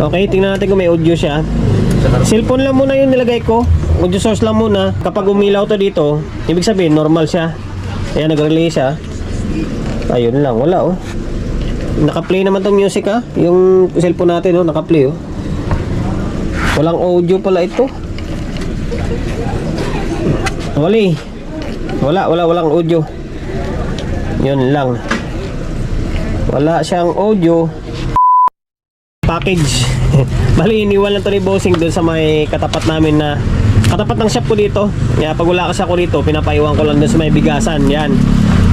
Okay, tingnan natin kung may audio siya. Cellphone lang muna yung nilagay ko. Audio source lang muna. Kapag umilaw to dito, ibig sabihin normal siya. Ayan, nag-relay siya. Ayun lang, wala oh. Naka-play naman tong music ha. Yung cellphone natin oh, naka-play oh. Walang audio pala ito. Walang audio. Yun lang. Wala siyang audio. Package. Bali, iniwan lang to ni Bossing doon sa may katapat namin na katapat ng shop ko dito. Kaya pag wala kasi ako dito, pinapaiwan ko lang doon sa may bigasan. Yan.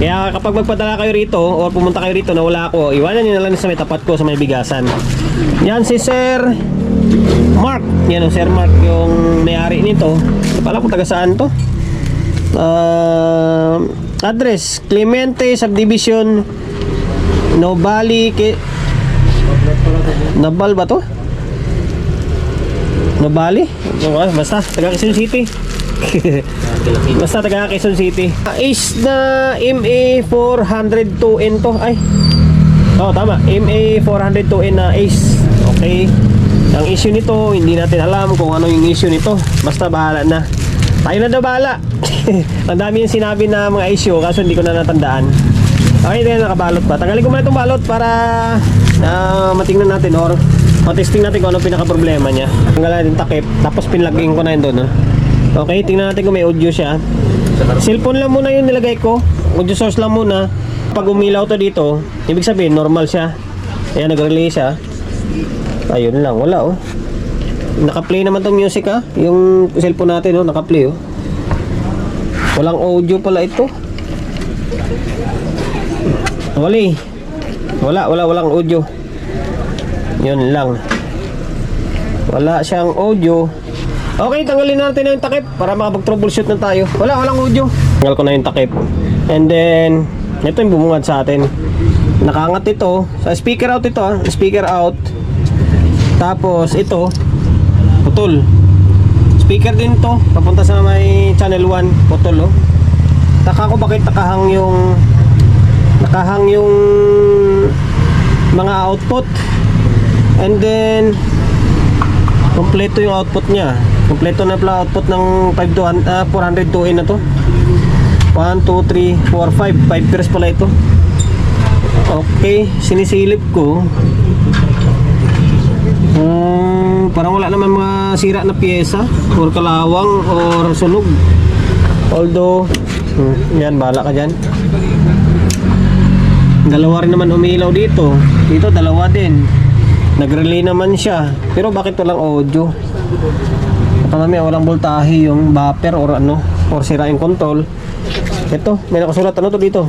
Kaya kapag magpadala kayo rito o pumunta kayo rito na wala ako, iwanan nyo na lang sa may tapat ko sa may bigasan. Yan si Sir Mark. Yan o, Sir Mark yung may-ari nito. Hindi pala kung taga saan to. Address Clemente Subdivision Nobali Nabal ba to? Nobali? Basta taga Quezon City. Basta taga Quezon City. Ace na MA402N to. Ay. Oh, tama. MA402N na Ace. Okay. Ang issue nito, hindi natin alam kung ano yung issue nito. Basta bahala na. Tayo na daw bahala. Ang dami yung sinabi na mga issue kaso hindi ko na natandaan. Okay, ito nakabalot pa. Tanggalin ko muna itong balot para matingnan natin or matesting natin kung ano pinaka-problema niya. Tanggalin yung takip, tapos pinlagin ko na yun doon. Okay, tingnan natin kung may audio siya. Cellphone lang muna yung nilagay ko. Audio source lang muna. Pag umilaw to dito, ibig sabihin normal siya. Ayan, nag-relay siya. Ayun lang, wala oh. Naka-play naman tong music ha. Yung cellphone natin oh, naka-play oh. Walang audio pala ito. Walang audio. Yun lang. Wala siyang audio. Okay, tanggalin natin na yung takip para makapag-troubleshoot na tayo. Walang audio. Tanggal ko na yung takip. And then, ito yung bumungad sa atin. Nakaangat ito. Sa speaker out ito ha. Speaker out. Tapos ito, putol. Speaker din to, papunta sa may channel 1, putol oh. Taka ko bakit nakahang yung mga output. And then kompleto yung output niya. Kompleto na pala output ng 402N na to. 1, 2, 3, 4, 5 pairs pala ito. Okay, sinisilip ko. Parang wala naman mga sira na pyesa or kalawang or sunog. Although yan, bahala ka dyan. Dalawa rin naman umilaw dito. Dito dalawa din. Nag-relay naman siya. Pero bakit walang audio? Baka mamaya walang voltahe yung buffer or ano, or sira yung control. Ito, may nakasulat ano to dito.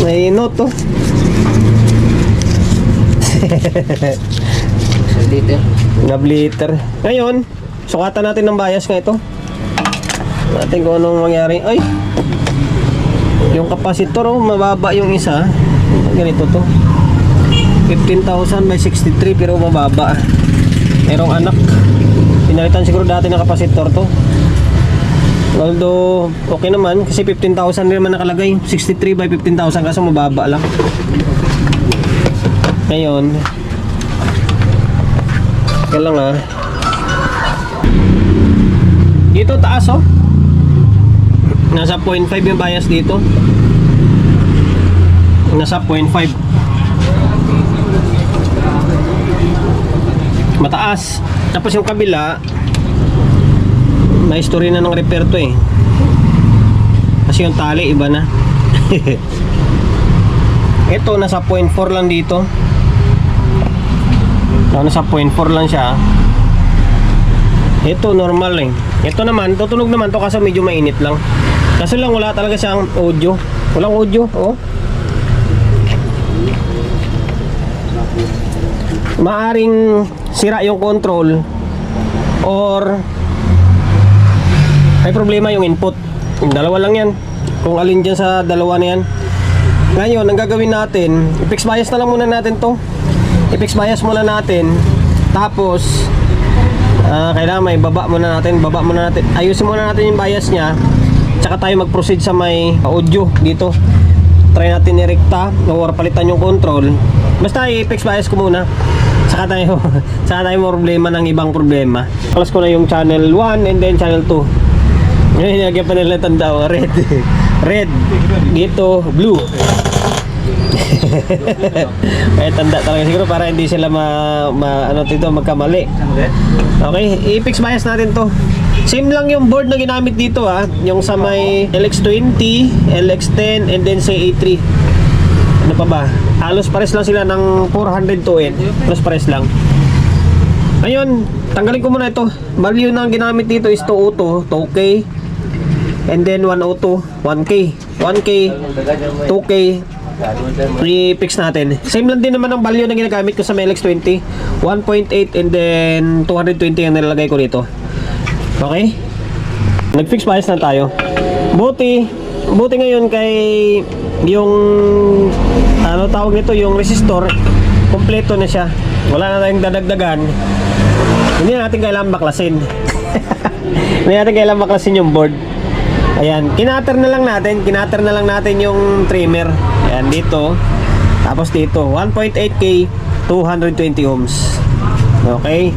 May note to. Nabliter. Ngayon, sukatan natin ng bias nga ito. Natin kung anong mangyari. Ay! Yung kapasitor, oh, mababa yung isa. Ganito to. 15,000 by 63 pero mababa. Merong anak. Pinalitan siguro dati ng kapasitor to. Although, okay naman kasi 15,000 rin naman nakalagay. 63 by 15,000 kasi mababa lang. Ngayon, kaya lang ha. Dito taas oh. Nasa 0.5 yung bias dito. Nasa 0.5. Mataas. Tapos yung kabila, may history na ng repair to eh. Kasi yung tali iba na. Ito nasa 0.4 lang dito. Nasa 0.4 lang siya. Ito normal eh. Ito naman, tutunog naman to kasi medyo mainit lang. Kasi lang wala talaga siyang audio. Walang audio, oh. Maaring sira yung control or may problema yung input. Yung dalawa lang yan. Kung alin dyan sa dalawa na yan. Ngayon, ang gagawin natin, i-fix bias na lang muna natin to. I-fix bias muna natin. Tapos kailangan may baba muna natin. Ayusin muna natin yung bias nya. Tsaka tayo mag-proceed sa may audio dito. try natin irekta or palitan yung control. Basta i-fix bias ko muna. Saka tayo problema ng ibang problema. Plus ko na yung channel 1 and then channel 2. Ngayon, nagyan pa nila tanda, red. Red. Dito, blue. Kaya tanda talaga siguro para hindi sila magkamali. Okay, i-fix bias natin to. Same lang yung board na ginamit dito yung sa may LX20, LX10 and then say A3. Ano pa ba? Halos pares lang sila ng 402N. Plus pares lang. Ngayon, tanggalin ko muna ito. Value na ginamit dito is 202, 2K. And then 102, 1K. 1K, 2K. I-fix natin. Same lang din naman ang value na ginagamit ko sa may LX20. 1.8 and then 220 ang nilalagay ko dito. Okay? Nag-fix bias na tayo. Buti ngayon kay yung tawag nito, yung resistor, kompleto na siya. Wala na tayong dadagdagan. Hindi na natin kailangan baklasin. Hindi natin kailangan baklasin yung board. Ayan, kinater na lang natin yung trimmer. Ayan, dito. Tapos dito, 1.8K, 220 ohms. Okay?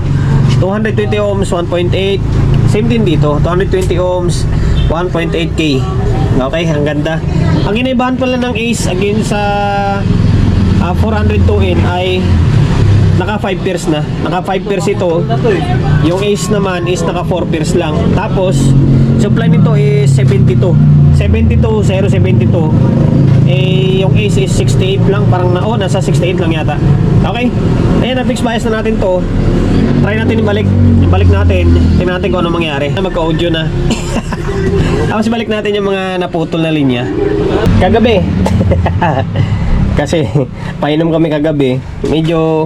220 ohms, 1.8. Same din dito, 220 ohms, 1.8K. Okay, ang ganda. Ang ginaibahan pala ng Ace against sa 402N ay naka 5 pairs na. Naka 5 pairs ito. Yung Ace naman is naka 4 pairs lang. Tapos supply nito is 72. 072. Yung Ace is 68 lang. Parang nasa 68 lang yata. Okay? Ayan, na-fix bias na natin to. Try natin ibalik natin. Tingnan natin kung ano mangyari. Magka-audio na. Tapos balik natin yung mga naputol na linya. Kagabi. Kasi painom kami kagabi. Medyo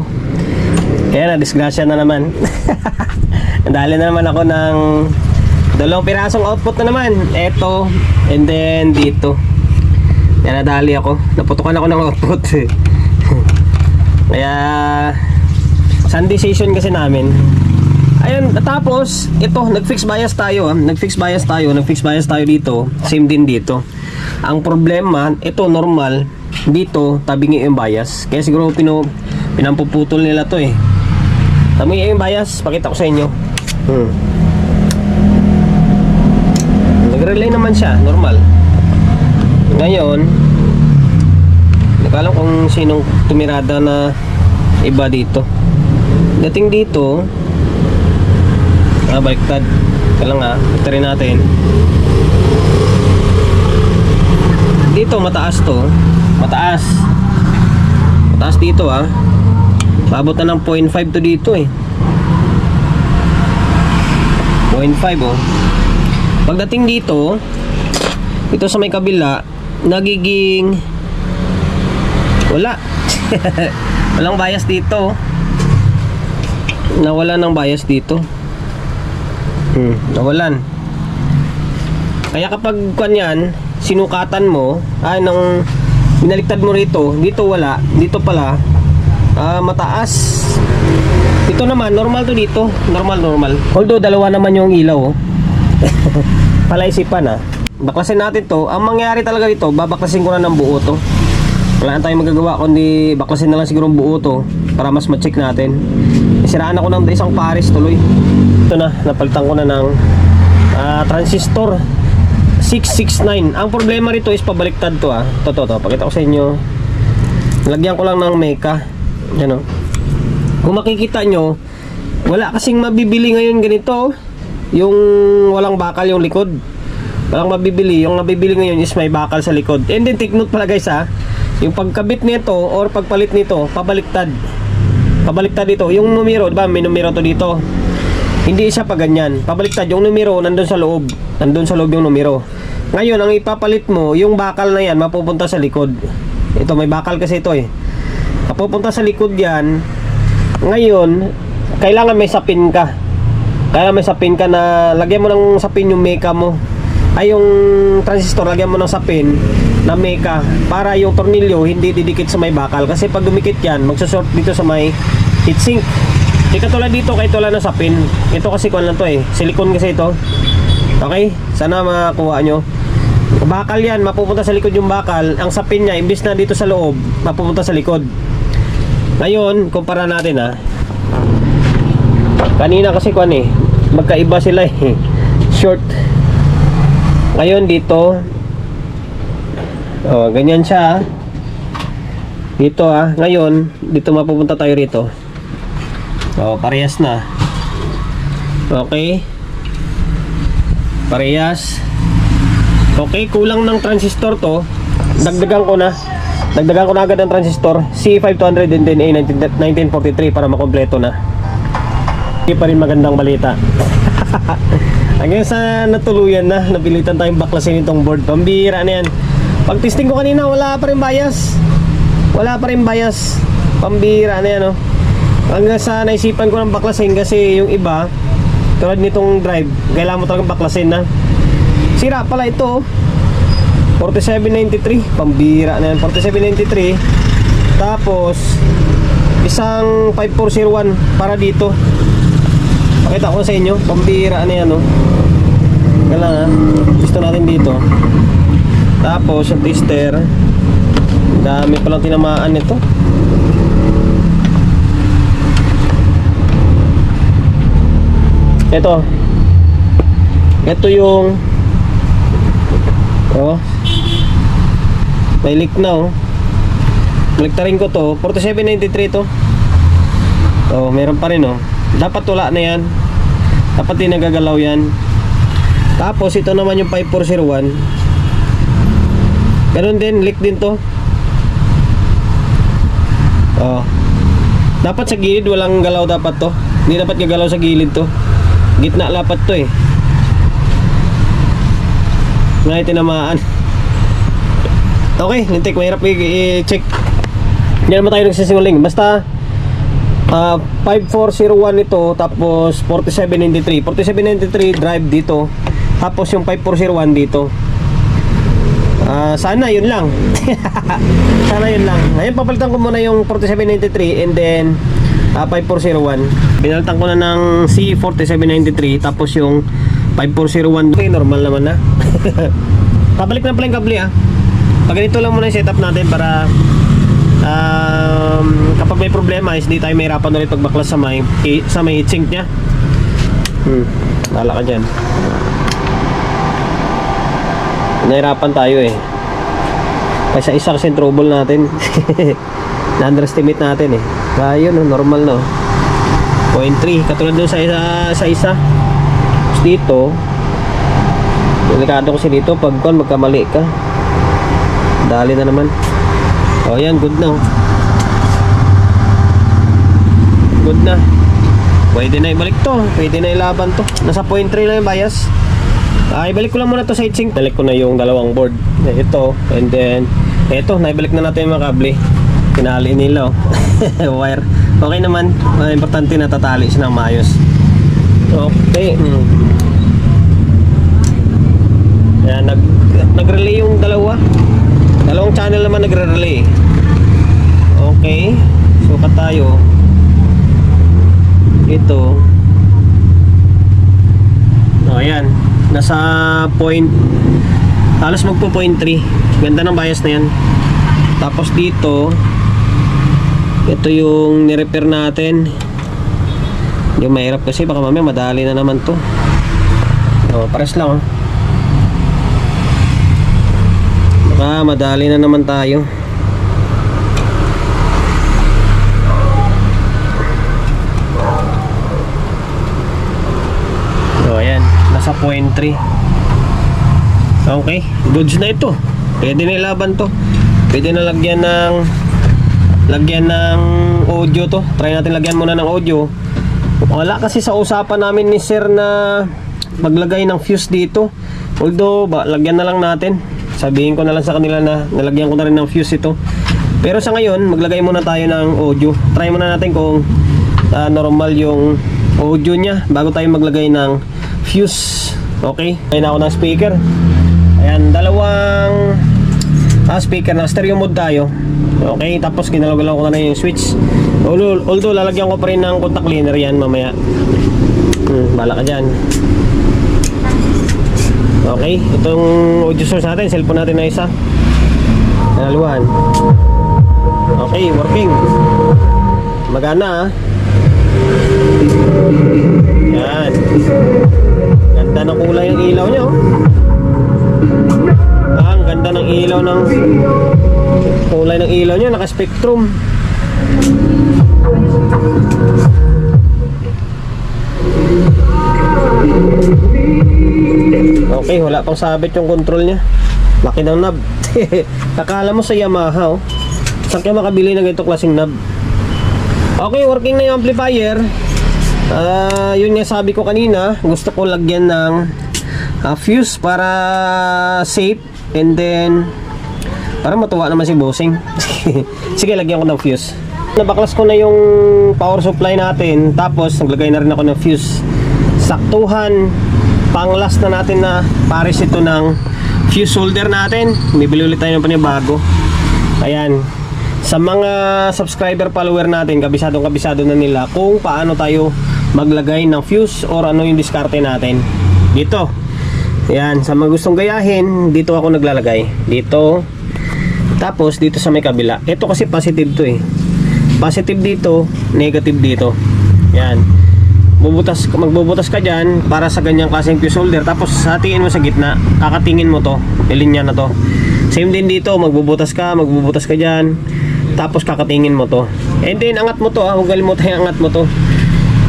kaya na disgrasya na naman. Nadali na naman ako ng 2 pirasong output na naman. Eto and then dito. Kaya nadali ako. Naputukan ako ng output. Kaya Sunday session kasi namin. Ayun, tapos ito, nag-fix bias tayo. Nag-fix bias tayo dito. Same din dito. Ang problema, ito normal. Dito, tabingi yung bias. Kaya siguro pinampuputol nila to eh. Tabingi yung bias, pakita ko sa inyo. Nag-relay naman siya, normal. Ngayon, hindi ko alam kung sinong tumirada na iba dito. Dating dito, baliktad. Kaya lang ito rin natin. Dito, mataas to. Mataas dito Babot na ng 0.5 to dito eh. 0.5 Pagdating dito, ito sa may kabila, nagiging wala. Walang bias dito. Nawala ng bias dito. Nawalan. Kaya kapag kanyan, sinukatan mo, nang binaliktad mo rito, dito wala, dito pala mataas. Ito naman, normal to dito. Normal. Although dalawa naman yung ilaw palaisipan baklasin natin to. Ang mangyari talaga dito, babaklasin ko na ng buo to. Wala na tayong magagawa kundi baklasin na lang siguro buo to para mas ma-check natin. Siraan ako ng isang pares tuloy. Ito na, napalitan ko na ng transistor 669. Ang problema rito is pabaliktad to to. Pakita ko sa inyo. Lagyan ko lang ng Meka. Yan Kung makikita nyo, wala kasing mabibili ngayon ganito. Yung walang bakal yung likod. Walang mabibili. Yung nabibili ngayon is may bakal sa likod. And then take note pala guys yung pagkabit nito or pagpalit nito, pabaliktad. Pabaliktad dito. Yung numero, diba may numero to dito. Hindi siya pa ganyan. Pabaliktad yung numero nandun sa loob. Nandun sa loob yung numero. Ngayon, ang ipapalit mo, yung bakal na yan, mapupunta sa likod. Ito, may bakal kasi ito eh. Mapupunta sa likod yan. Ngayon, kailangan may sapin ka. Kaya may sapin ka na, lagyan mo ng sapin yung Meka mo. Ay, yung transistor, lagyan mo ng sapin na Meka. Para yung tornilyo, hindi didikit sa may bakal. Kasi pag dumikit yan, magsusort dito sa may heatsink. Di katulad dito, kahit wala na sapin. Ito kasi kuwan lang to eh. Silicone kasi ito. Okay? Sana makakuha nyo. Bakal yan, mapupunta sa likod yung bakal. Ang sapin niya, imbis na dito sa loob, mapupunta sa likod. Ngayon, kumpara natin ha. Kanina kasi kuan eh, magkaiba sila eh. Short. Ngayon dito, oh, ganyan siya ha. Dito ha, ngayon, dito mapupunta tayo rito. Oh, parehas na. Okay. Parehas. Okay, kulang ng transistor to. Dagdagan ko na agad ng transistor C5200 and then A1943 para makompleto na. Hindi pa rin magandang balita. Hanggang sa natuluyan na, napilitan tayong baklasin itong board. Pambira na yan. Pag testing ko kanina, wala pa rin bias. Pambira na yan, oh. Hanggang sa naisipan ko ng baklasin kasi yung iba, tulad nitong drive, kailangan mo talagang baklasin na. Sira pala ito, 4793, pambira na yan. 4793. Tapos isang 5401 para dito. Pakita ko sa inyo, pambira na yan, oh. Kailangan gusto natin dito. Tapos yung tester, dami palang tinamaan nito. Ito yung oh, may leak na, oh. Baliktarin ko to, 4793 to. Oh, meron pa rin, oh. Dapat wala na yan. Dapat din nagagalaw yan. Tapos ito naman yung 5401. Ganun din, leak din to. Oh. Dapat sa gilid walang galaw dapat to. Hindi dapat gagalaw sa gilid to. Gitna lapat to eh. Ngayon tinamaan. Okay, lintik, mahirap i-check. Hindi naman tayo nagsisinguling. Basta 5401 ito, tapos 4793. 4793 drive dito, tapos yung 5401 dito. Sana yun lang. Sana yun lang. Ngayon papalitan ko muna yung 4793 and then 5401. Pinalitan ko na ng C4793 tapos yung 5401. Okay, normal naman na. Pabalik na pala yung kable ah. Pag ganito lang muna yung setup natin para kapag may problema is di tayo mahirapan ulit pagbaklas sa may heatsink nya. Bahala ka dyan. Nahirapan tayo eh. Kasi isa kasi trouble natin. Na-underestimate natin eh. Kaya yun, normal no. 0.3 katulad dun sa isa. Dito delikado kasi dito pag magkamali ka, dali na naman. Oh yan, good na. Good na. Pwede na ibalik to. Pwede na ilaban to. Nasa 0.3 lang yung bias. Ibalik ko lang muna to sa heatsink. Balik ko na yung dalawang board. Ito and then ito, naibalik na natin yung mga kable. Pinali nila oh. Wire. Okay naman. Importante na tatali siya ng maayos. Okay. Ayan, nag-relay yung dalawang channel naman nagre-relay. Okay, sukat tayo. Ito ayan, nasa point, halos magpo 0.3. Ganda ng bias na yan. Tapos dito, ito yung nirepair natin. Hindi mahirap kasi baka mamaya madali na naman to. Pares lang madali na naman tayo. Ayan, nasa 0.3. Okay, goods na ito. Pwede na ilaban to. Pwede na lagyan ng audio to. Try natin lagyan muna ng audio. Wala kasi sa usapan namin ni sir na maglagay ng fuse dito. Although lagyan na lang natin. Sabihin ko na lang sa kanila na nalagyan ko na rin ng fuse ito. Pero sa ngayon, maglagay muna tayo ng audio. Try muna natin kung normal yung audio nya bago tayo maglagay ng fuse. Okay? Kaya na ako ng speaker. Ayan, dalawang speaker na stereo mode tayo. Okay, tapos ginalaw-galaw ko na yung switch. Although lalagyan ko pa rin ng contact cleaner yan mamaya. Bala ka dyan. Okay, itong audio source natin, cellphone natin na isa. Dalawahan. Okay, working. Magana, yan. Ganda ng kulay ng ilaw niya, oh. Ang ganda ng ilaw ng kulay ng ilaw niya, naka-spectrum. Okay, wala pang sabit yung control niya. Laki ng knob. Akala mo sa Yamaha, oh. Saan kaya makabili ng ito klaseng knob? Okay, working na yung amplifier. Yun nga sabi ko kanina, gusto ko lagyan ng fuse para safe, and then para matuwa naman si bossing. Sige, lagyan ko ng fuse. Nabaklas ko na yung power supply natin, tapos naglagay na rin ako ng fuse. Saktuhan, pang last na natin na pares ito ng fuse holder natin. Bibili ulit tayo ng panibago. Ayan, sa mga subscriber follower natin, kabisado na nila kung paano tayo maglagay ng fuse or ano yung diskarte natin dito. Ayan, sa mga gustong gayahin, dito ako naglalagay dito, tapos dito sa may kabila. Ito kasi positive to eh, positive dito, negative dito. Ayan, magbubutas ka dyan para sa ganyang klaseng fuse holder, tapos hatiin mo sa gitna, kakatingin mo to, ilinya na to. Same din dito, magbubutas ka dyan, tapos kakatingin mo to, and then angat mo to, huwag kalimutan yung angat mo to,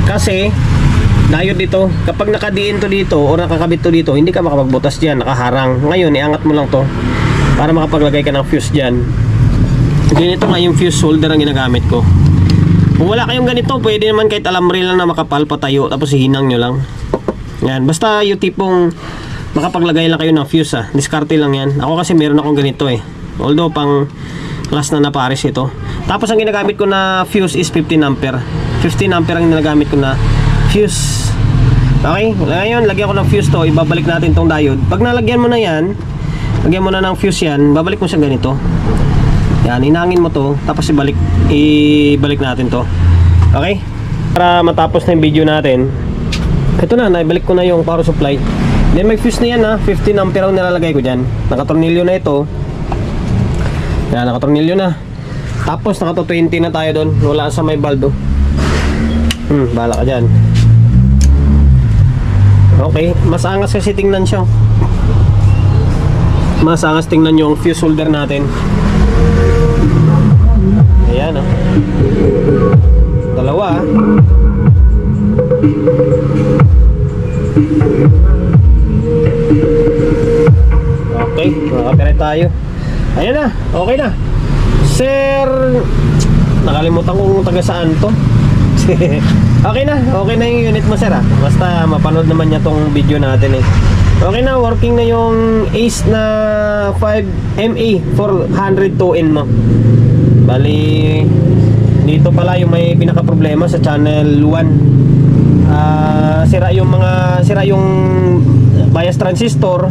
kasi diode dito. Kapag nakadiin to dito o nakakabit to dito, hindi ka makapagbutas dyan, nakaharang. Ngayon, iangat mo lang to para makapaglagay ka ng fuse dyan. Ganito nga yung fuse holder ang ginagamit ko. Kung wala kayong ganito, pwede naman kahit alambre lang na makapal patayo, tapos hihinang nyo lang. Yan, basta yung tipong makapaglagay lang kayo ng fuse, diskarte lang yan. Ako kasi meron akong ganito eh, although pang class na pares ito. Tapos ang ginagamit ko na fuse is 15 ampere. 15 ampere ang ginagamit ko na fuse. Okay, ngayon lagyan ko ng fuse to, ibabalik natin tong diode. Pag nalagyan mo na yan, lagyan mo na ng fuse yan, babalik mo siya ganito. Yan, inangin mo to, tapos ibalik natin to. Okay, para matapos na yung video natin, ito na, naibalik ko na yung power supply. Then may fuse na yan, 15 ampere ang nilalagay ko dyan. Nakatornilyo na ito. Yan, nakatornilyo na. Tapos naka 20 na tayo doon, wala sa may bulb. Bahala ka dyan. Okay, mas angas kasi tingnan siya. Mas angas tingnan yung fuse holder natin. Ayan, oh. Dalawa. Okay, makapire tayo. Ayan na, okay na. Sir, nakalimutan kong taga saan to. Okay na yung unit mo, sir, basta mapanood naman niya tong video natin eh. Okay na, working na yung Ace na 5MA 402N mo. Bali, dito pala yung may pinaka problema sa channel 1. Sira yung bias transistor,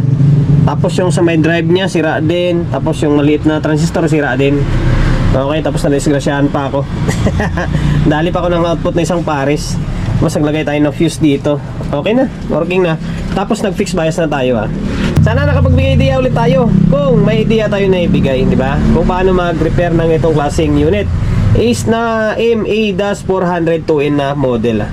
tapos yung sa may drive niya sira din, tapos yung maliit na transistor sira din. Okay, tapos na-disgrasyahan pa ako. Dali pa ako ng output na isang pares. Mas naglagay tayo ng fuse dito. Okay na, working na. Tapos nag-fix bias na tayo Sana nakapagbigay idea ulit tayo. Kung may idea tayo na ibigay, di ba? Kung paano mag-repair ng itong klaseng unit. Ace na MA-402N na model.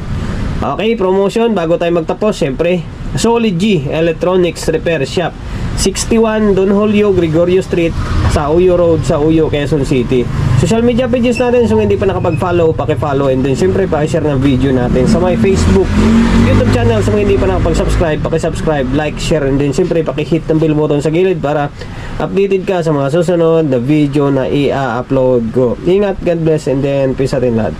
Okay, promotion bago tayo magtapos. Siyempre, Solid G Electronics Repair Shop, 61 Don Julio Gregorio Street, sa Uyo Road, sa Uyo, Quezon City. Social media pages natin, so hindi pa nakapag-follow, paki-follow, and then siyempre paki-share ng video natin sa my Facebook, YouTube channel. So hindi pa nakapag-subscribe, paki-subscribe, like, share, and then siyempre paki-hit ng bell button sa gilid para updated ka sa mga susunod na video na i-upload ko. Ingat, God bless, and then peace atin lahat.